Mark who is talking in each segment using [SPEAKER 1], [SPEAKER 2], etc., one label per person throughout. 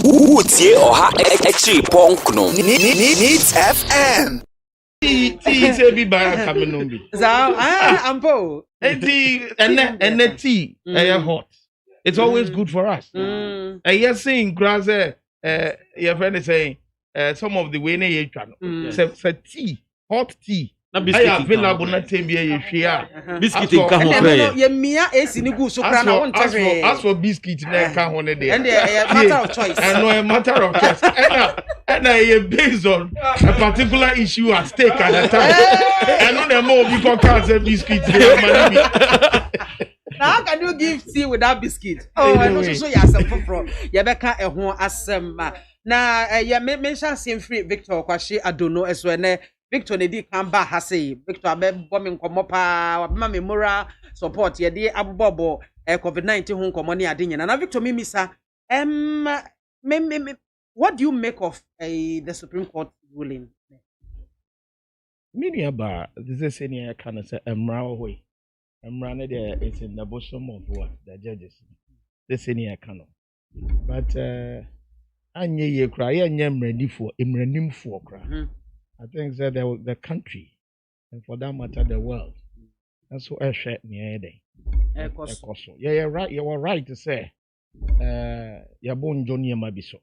[SPEAKER 1] Utie oha extra punk no. Needs FM.
[SPEAKER 2] Say be by Kamenumbi.
[SPEAKER 3] Ampo.
[SPEAKER 2] And tea hot. It's always good for us. And you're saying grass your friend is saying some of the way you can say tea, hot tea. I available na tembia ye hwea.
[SPEAKER 4] Biscuit in ka ho prayer.
[SPEAKER 3] Ye mia esi ni gu so kra na won tebe.
[SPEAKER 2] As for biscuit na ka ho ne dey.
[SPEAKER 3] And a matter of choice.
[SPEAKER 2] And no a matter of choice. And I based on a particular issue at stake at the time. And no the more we can say biscuit.
[SPEAKER 3] Now how can you give tea without biscuit? Oh, anyway. No so ya asem from. Ye beka ehon asem na ye mention same free Victor Kwashi Adono eswe Victor Nedi Kamba Hase, Victor Abe bombing Komopa, Mama Memora support, ye de Abubobo, COVID-19 home common adin. And Victor Mimisa, what do you make of the Supreme Court ruling?
[SPEAKER 2] Many about this is any kind of say Emra there is in the bosom of what the judges. This any kind of. But anye ye cry, I'm ready for Imrenim for cry. I think that the country, and for that matter, the world. That's what I shared near day. Yeah, you're right. You were right to say, you're born Johnny Mabiso.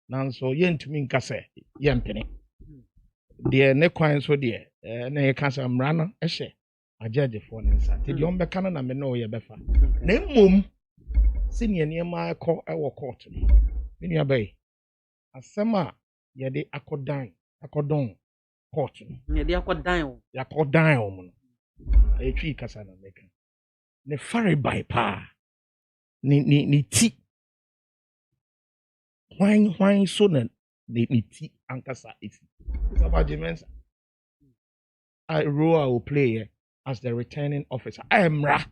[SPEAKER 2] Now, so yen to me, Cassa, Yampany. Dear Nequine, so dear, nay, Cassa, I'm runner, a share. I judge for an instant. Did you canon and know your befa? Name mum, senior near my call our court. In your bay. A summer, ye de accordon. Court.
[SPEAKER 3] Yeah, they are quite dying.
[SPEAKER 2] Ya called down. A tree casana maker. Ne fari by pa. Ni tea. Wine soon ni tea ankasa it's about Jimensa. I will play as the returning officer. I am Ra.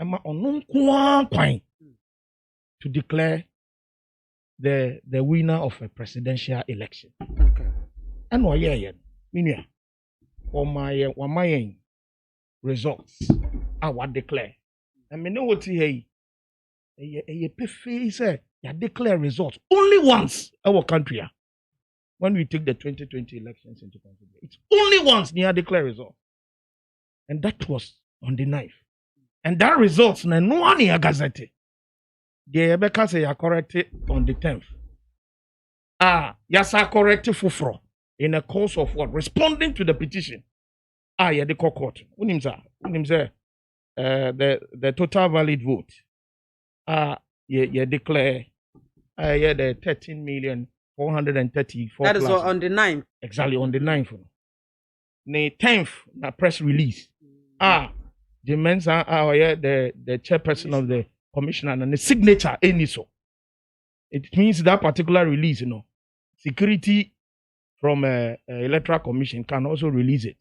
[SPEAKER 2] I'm on quine to declare the winner of a presidential election.
[SPEAKER 3] Okay.
[SPEAKER 2] And why Minia, for my results, I would declare. And me know what he say, you declare results only once our country. When we take the 2020 elections into consideration, it's only once near declare results. And that was on the 9th. And that results na no one in a gazette. The Rebecca say you corrected on the 10th. Yes, I corrected Fufro. In a course of what? Responding to the petition. Yeah, the court. The total valid vote. Declare. The 13,434,000.
[SPEAKER 3] That is on the 9th.
[SPEAKER 2] Exactly, on the 9th. The 10th, the press release. The Mensa, the chairperson of the commissioner and the signature, Eniso. It means that particular release, security from electoral commission can also release it.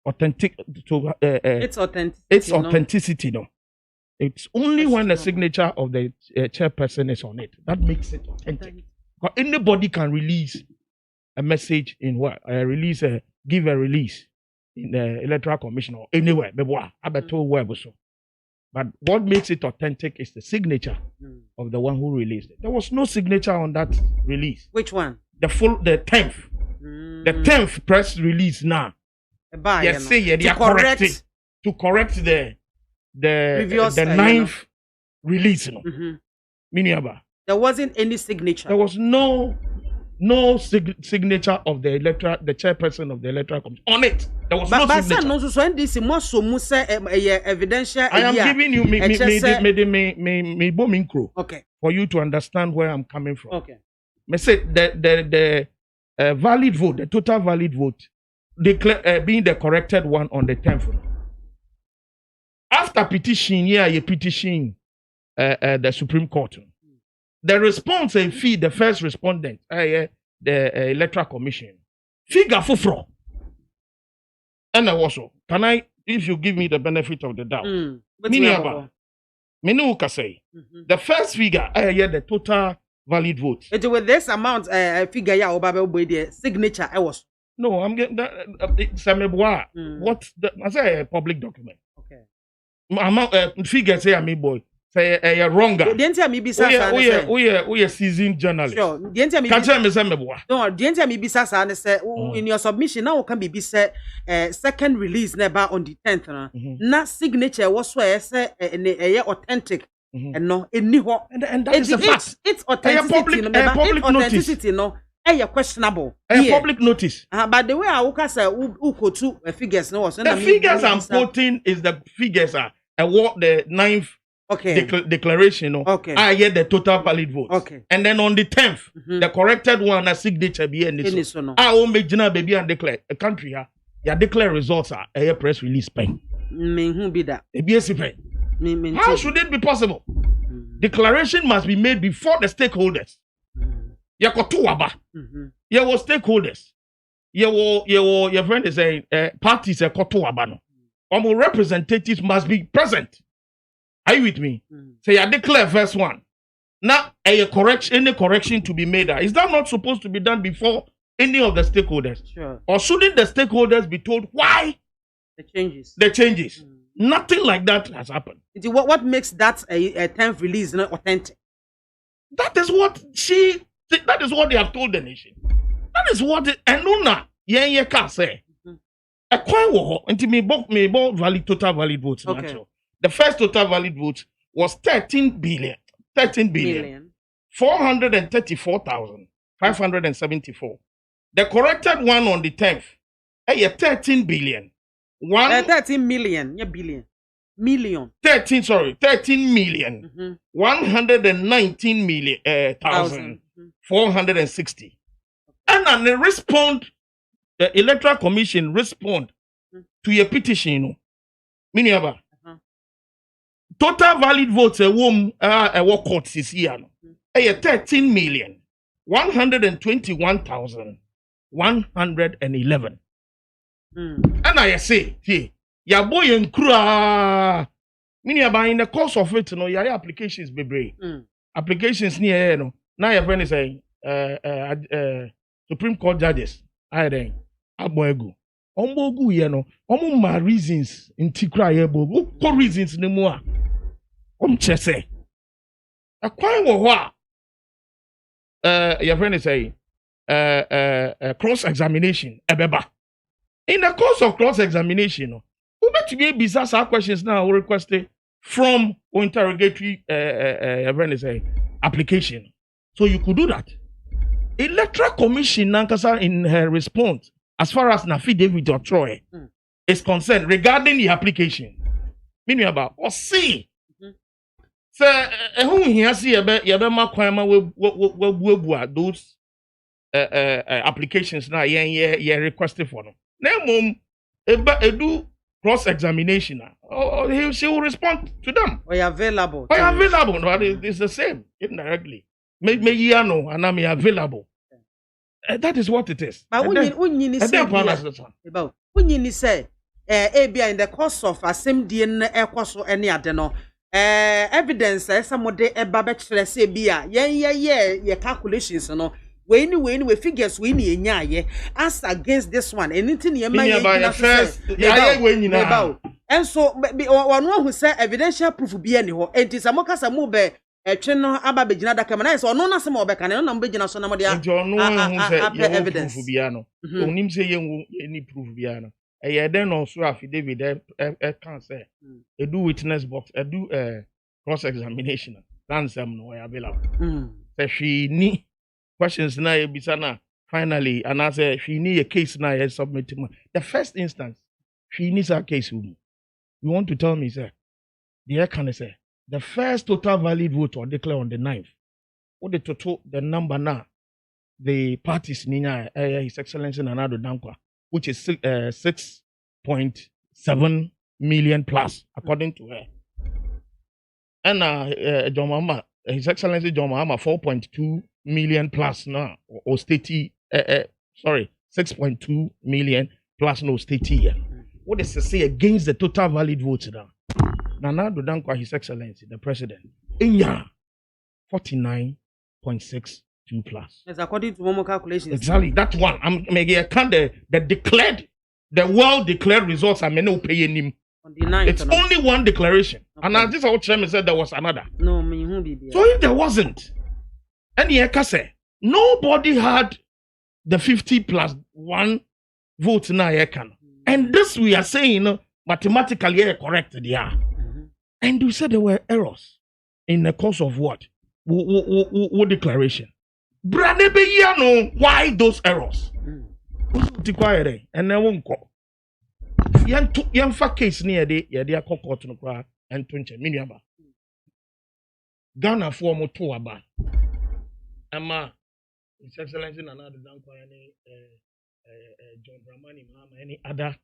[SPEAKER 2] Authentic to
[SPEAKER 3] its authenticity.
[SPEAKER 2] Its authenticity, no. It's only when the signature of the chairperson is on it that makes it authentic. Because anybody can release a message in what? Give a release in the electoral commission or anywhere. But what makes it authentic is the signature of the one who released it. There was no signature on that release.
[SPEAKER 3] Which one?
[SPEAKER 2] The 10th. The 10th press release now. Yes, they are correcting to correct the
[SPEAKER 3] previous,
[SPEAKER 2] 9th release.
[SPEAKER 3] There wasn't any signature.
[SPEAKER 2] There was no signature of the chairperson of the electoral commission on it. There was no signature.
[SPEAKER 3] No, so this is evidential.
[SPEAKER 2] I am giving you me
[SPEAKER 3] okay,
[SPEAKER 2] for you to understand where I'm coming from.
[SPEAKER 3] Okay.
[SPEAKER 2] Me say the valid vote, the total valid vote, being the corrected one on the 10th. After petition, you petition the Supreme Court. The response and fee, the first respondent, the electoral commission, figure fufro. And also, can I, if you give me the benefit of the doubt, the first figure, the total valid vote.
[SPEAKER 3] With this amount, figure, the signature, I was.
[SPEAKER 2] No, I'm getting that. What I say a public document.
[SPEAKER 3] Okay.
[SPEAKER 2] Amount figure say, boy. say a wronger.
[SPEAKER 3] The entire me be sa
[SPEAKER 2] we seasoned journalist.
[SPEAKER 3] Sure. The entire me
[SPEAKER 2] catch me say meboa.
[SPEAKER 3] No, the entire me be sa say in your submission now can be say second release never on the 10th na signature was where say authentic and no any ho
[SPEAKER 2] and that is a fact.
[SPEAKER 3] It's authenticity
[SPEAKER 2] public
[SPEAKER 3] authenticity no questionable.
[SPEAKER 2] Public notice.
[SPEAKER 3] But the way I would say who go to figures no
[SPEAKER 2] the figures I'm quoting is the figures are what the 9th declaration,
[SPEAKER 3] okay.
[SPEAKER 2] I get the total valid votes.
[SPEAKER 3] Okay.
[SPEAKER 2] And then on the 10th, the corrected one, a signature be in this. I won't make Jina baby and declare a country. Ya declare results are a press release pen.
[SPEAKER 3] Who be that?
[SPEAKER 2] A BSC pen. How should it be possible? Declaration must be made before the stakeholders. Ya kotuaba. Ya was stakeholders. Your friend is saying parties a kotuaba no. Our representatives must be present. Are you with me? Say I declare first one. Now any correction to be made. Is that not supposed to be done before any of the stakeholders?
[SPEAKER 3] Sure.
[SPEAKER 2] Or shouldn't the stakeholders be told why
[SPEAKER 3] the
[SPEAKER 2] changes? Nothing like that has happened.
[SPEAKER 3] What makes that a 10th release not authentic?
[SPEAKER 2] That is what they have told the nation. That is what Enuna Yen can say. A coin war until me valid total valid votes.
[SPEAKER 3] Okay.
[SPEAKER 2] The first total valid vote was 13 billion 434,574. The corrected one on the 10th, 13 billion.
[SPEAKER 3] 13 million, yeah, billion. Million.
[SPEAKER 2] 13 million. 119 million thousand 460. And then they the Electoral Commission respond to your petition, meaning about total valid votes a work court this year. 13 million 121,111. And I say, ya boy and kra. Meaning about in the course of it, your applications be applications near now your friend is saying Supreme Court judges. I then aboegu. Ombogu my reasons in tikra yebo. What reasons no more? Chese. A quite what your friend is saying cross-examination ebeba. In the course of cross-examination, who bet to be bizarre questions now requested from interrogatory your friend is saying application. So you could do that. Electoral Commission Nankasa in her response, as far as Nafi David or Troy is concerned regarding the application. Meaning about or see. So who here see yabema kwama those applications now yeah requested for them. Then edu cross-examination. She will respond to them.
[SPEAKER 3] Or available.
[SPEAKER 2] No, it's the same indirectly. Me no, and I'm available. That is what it is.
[SPEAKER 3] But when you say about when you say in the course of assembly and any other evidence somebody a say bia yeah calculations no we figures we need as against this one anything you may
[SPEAKER 2] first
[SPEAKER 3] and so one who say evidential proof be any ho and is amoka move no aba begina da kamera so no na se mo be kan no na begina so na mo dia evidence
[SPEAKER 2] onim say any proof bia no den no so affidavit can say do witness box do cross examination that's no available say she ni questions na e bisa na finally and I say she need a case na e submit the first instance she needs a case with me. You want to tell me sir the can say the first total valid vote or declare on the 9th. What the total, the number now, the parties Nina, His Excellency Nana Addo Dankwa, which is 6.7 million plus, according to her. And John Mahama, His Excellency John Mahama, 4.2 million plus now, or state, 6.2 million plus no state here. What does it say against the total valid votes now? Nana Addo Dankwa, His Excellency, the President, in 49.62 plus.
[SPEAKER 3] Yes, according to Momo calculations.
[SPEAKER 2] Exactly, that one. I'm making a the declared, the well-declared results. I may not pay him
[SPEAKER 3] On the 9th.
[SPEAKER 2] It's only one declaration. Okay. And as this old chairman said there was another.
[SPEAKER 3] No, me who be there.
[SPEAKER 2] So if there wasn't, any say nobody had the 50 plus 1 vote now. And this we are saying mathematically correct they are. And you said there were errors in the course of what? What declaration? Brane why those errors? And then won't go. Yan fa case near the Yadia court no cry and 20 million. Ghana for moto aba. Ama His Excellency Nana Dankwa any John Dramani Mahama any other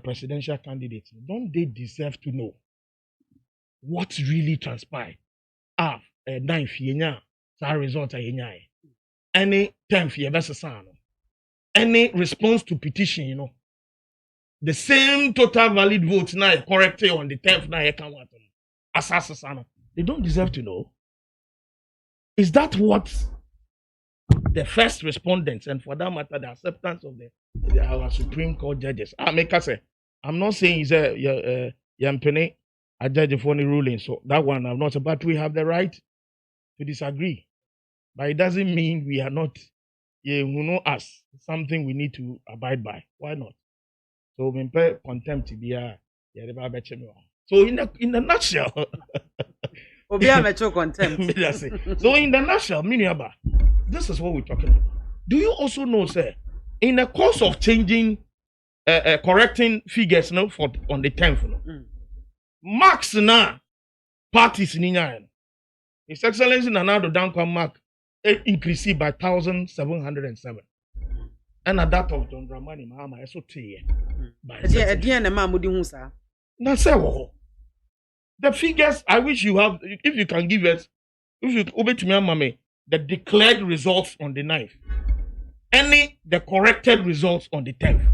[SPEAKER 2] presidential candidates. Don't they deserve to know what really transpired? 9th yenya sa result yenya. Any 10th yebesa any response to petition, the same total valid vote now corrected on the 10th now can what assassin. They don't deserve to know. Is that what the first respondents, and for that matter the acceptance of our Supreme Court judges? I'm not saying he's a judge for any ruling, so that one I'm not, but we have the right to disagree. But it doesn't mean we are not, who know us, something we need to abide by. Why not? So we pay contempt to be so in the nutshell.
[SPEAKER 3] Contempt.
[SPEAKER 2] So in the nutshell, Miniaba, this is what we're talking about. Do you also know, sir, in the course of changing, correcting figures now for on the 10th, marks now parties in Inyan. His Excellency Nana Dankwa mark increased by 1,707. And at that of John Dramani Mahama, I saw 3 years. The figures I wish you have, if you can give us, if you obey to me, Mame, the declared results on the 9th, the corrected results on the 10th.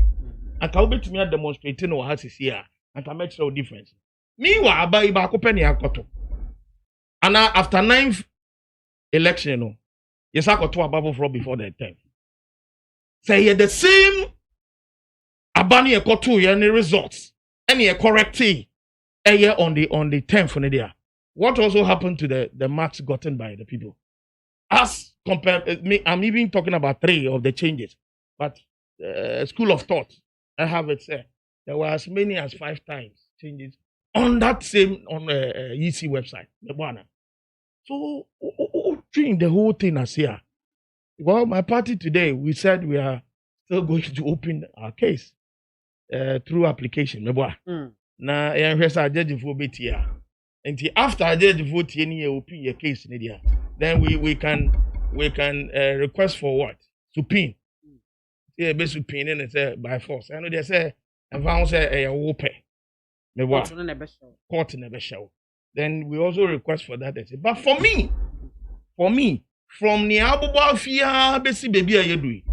[SPEAKER 2] And can obey to me demonstrating what has here and can make no difference. Meanwhile, and after 9th election, yes, I got to a bubble for before the 10th. Say the same Abani Ekotu any results, any correcting a year on the 10th. What also happened to the marks gotten by the people? As compared, I'm even talking about 3 of the changes, but school of thought, I have it said there were as many as 5 times changes on that same EC website. So during the whole thing as here. Well, my party today, we said we are still going to open our case through application. Now, I judge for BTR. And after I judge for TNE, open your case in India. Then we can request for what? Supine. Yeah, be supine and say by force. I know they say I found say a whoop. Court never show. Then we also request for that. But for me, from the Abubuafia Bessie baby, are you doing?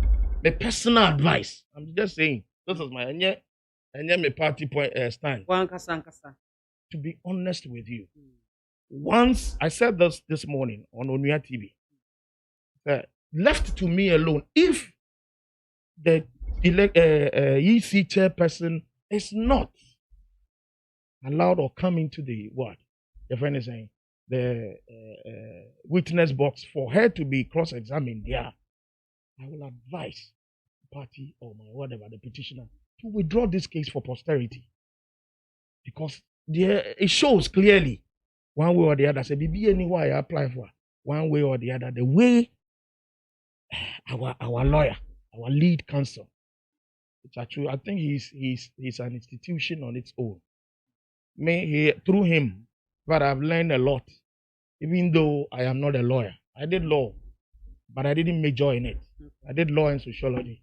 [SPEAKER 2] My personal advice. I'm just saying, this is my my party point stand. To be honest with you, once I said this morning on Onuya TV, left to me alone, if the EC chairperson is not allowed or come into the what your friend is saying, the witness box for her to be cross-examined there, I will advise the party or the petitioner to withdraw this case for posterity, because it shows clearly one way or the other. Say, be anywhere I apply for one way or the other, the way our lawyer, our lead counsel, it's actually, I think he's an institution on its own. Through him, but I've learned a lot. Even though I am not a lawyer, I did law, but I didn't major in it. I did law and sociology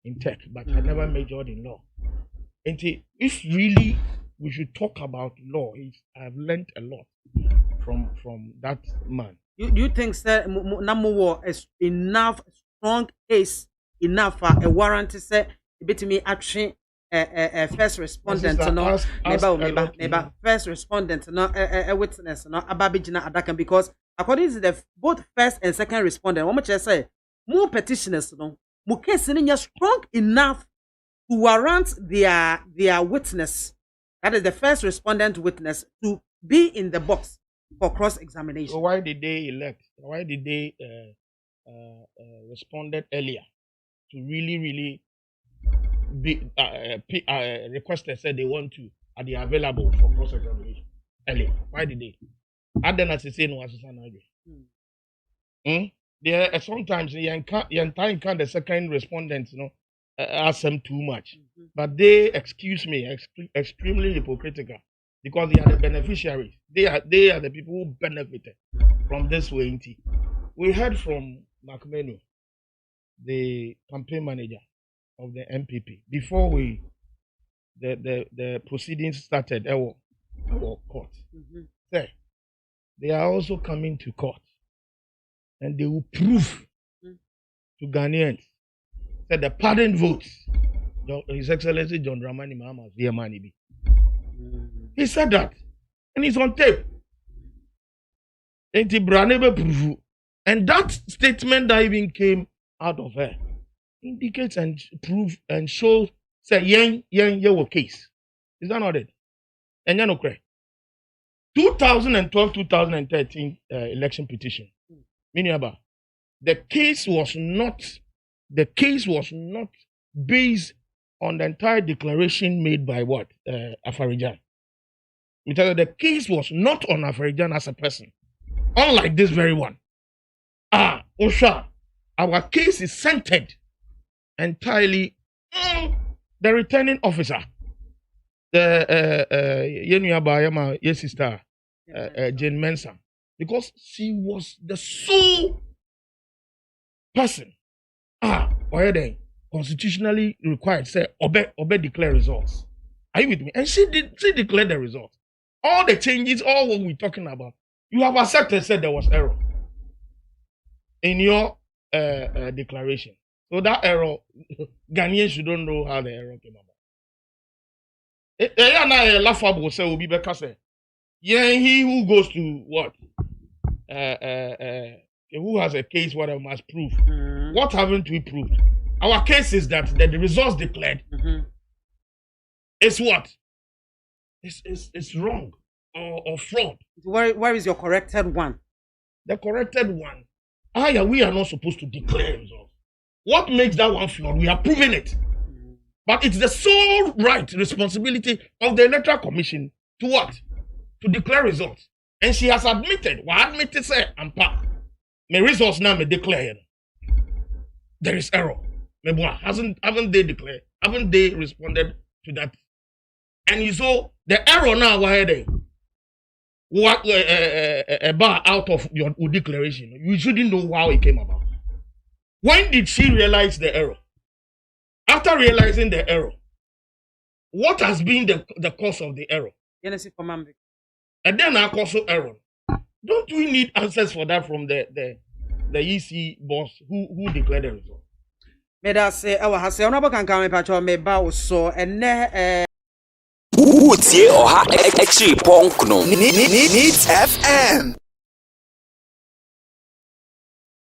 [SPEAKER 2] in tech, but I never majored in law. And if really we should talk about law, I've learned a lot from that man.
[SPEAKER 3] Do you think, sir, Namuwo is enough strong case enough for a warrant to say a bit me action? First respondent, no, first respondent, no, a witness, no, a babijina adakan, because according to the both first and second respondent, what much I say, more petitioners, no, more case strong enough to warrant their witness That is the first respondent witness to be in the box for cross-examination.
[SPEAKER 2] So why did they elect? Why did they responded earlier to really be requested said they want to are they available for cross-examination earlier? Why did they? And then as I say no, as there sometimes the entire the second respondents, ask them too much, but they excuse me, extremely hypocritical because they are the beneficiaries. They are the people who benefited from this way. We heard from McMenu, the campaign manager of the MPP, before the proceedings started. Our court. They are also coming to court, and they will prove to Ghanaians that the pardon votes, His Excellency John Dramani Mahama's dear Manibi. He said that, and it's on tape. And that statement that even came out of her indicates and proves and shows say yen case. Is that not it? And no cry. 2012-2013 election petition. Meaning the case was not based on the entire declaration made by what? Afarijan. The case was not on Afarijan as a person. Unlike this very one. Osha, our case is centered entirely on the returning officer. Your sister, Jane Mensah. Because she was the sole person constitutionally required say obey declare results. Are you with me? And she declared the results. All the changes, all what we're talking about, you have accepted said there was error in your declaration. So that error, Ghanaians shouldn't know how the error came about. Laughable say will be because he who goes to what? Who has a case whatever must prove. What haven't we proved? Our case is that the results declared is what? It's wrong or fraud.
[SPEAKER 3] Where is your corrected one?
[SPEAKER 2] The corrected one. We are not supposed to declare results. What makes that one flawed? We have proven it. But it's the sole right, responsibility of the Electoral Commission to what? To declare results. And she has admitted, say, my results now may declare. There is error. Haven't they declared? Haven't they responded to that? And you saw the error now what bar out of your declaration. You shouldn't know how it came about. When did she realize the error? After realizing the error, what has been the cause of the error? And then our cause of error. Don't we need answers for that from the EC boss who declared the result?
[SPEAKER 1] Would ye or ha exi punk no? Needs FM.